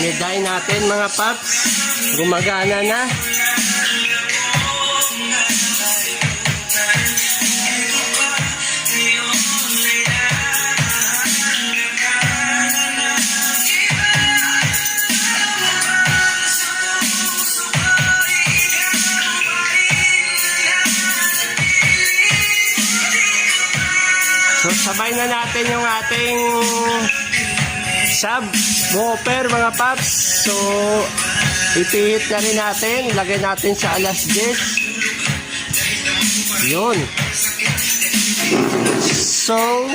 Niday natin mga paps. Gumagana na. So sabay na natin yung ating subwoofer mga paps. So ipihit na rin natin. Lagay natin sa alas 10. Yun. So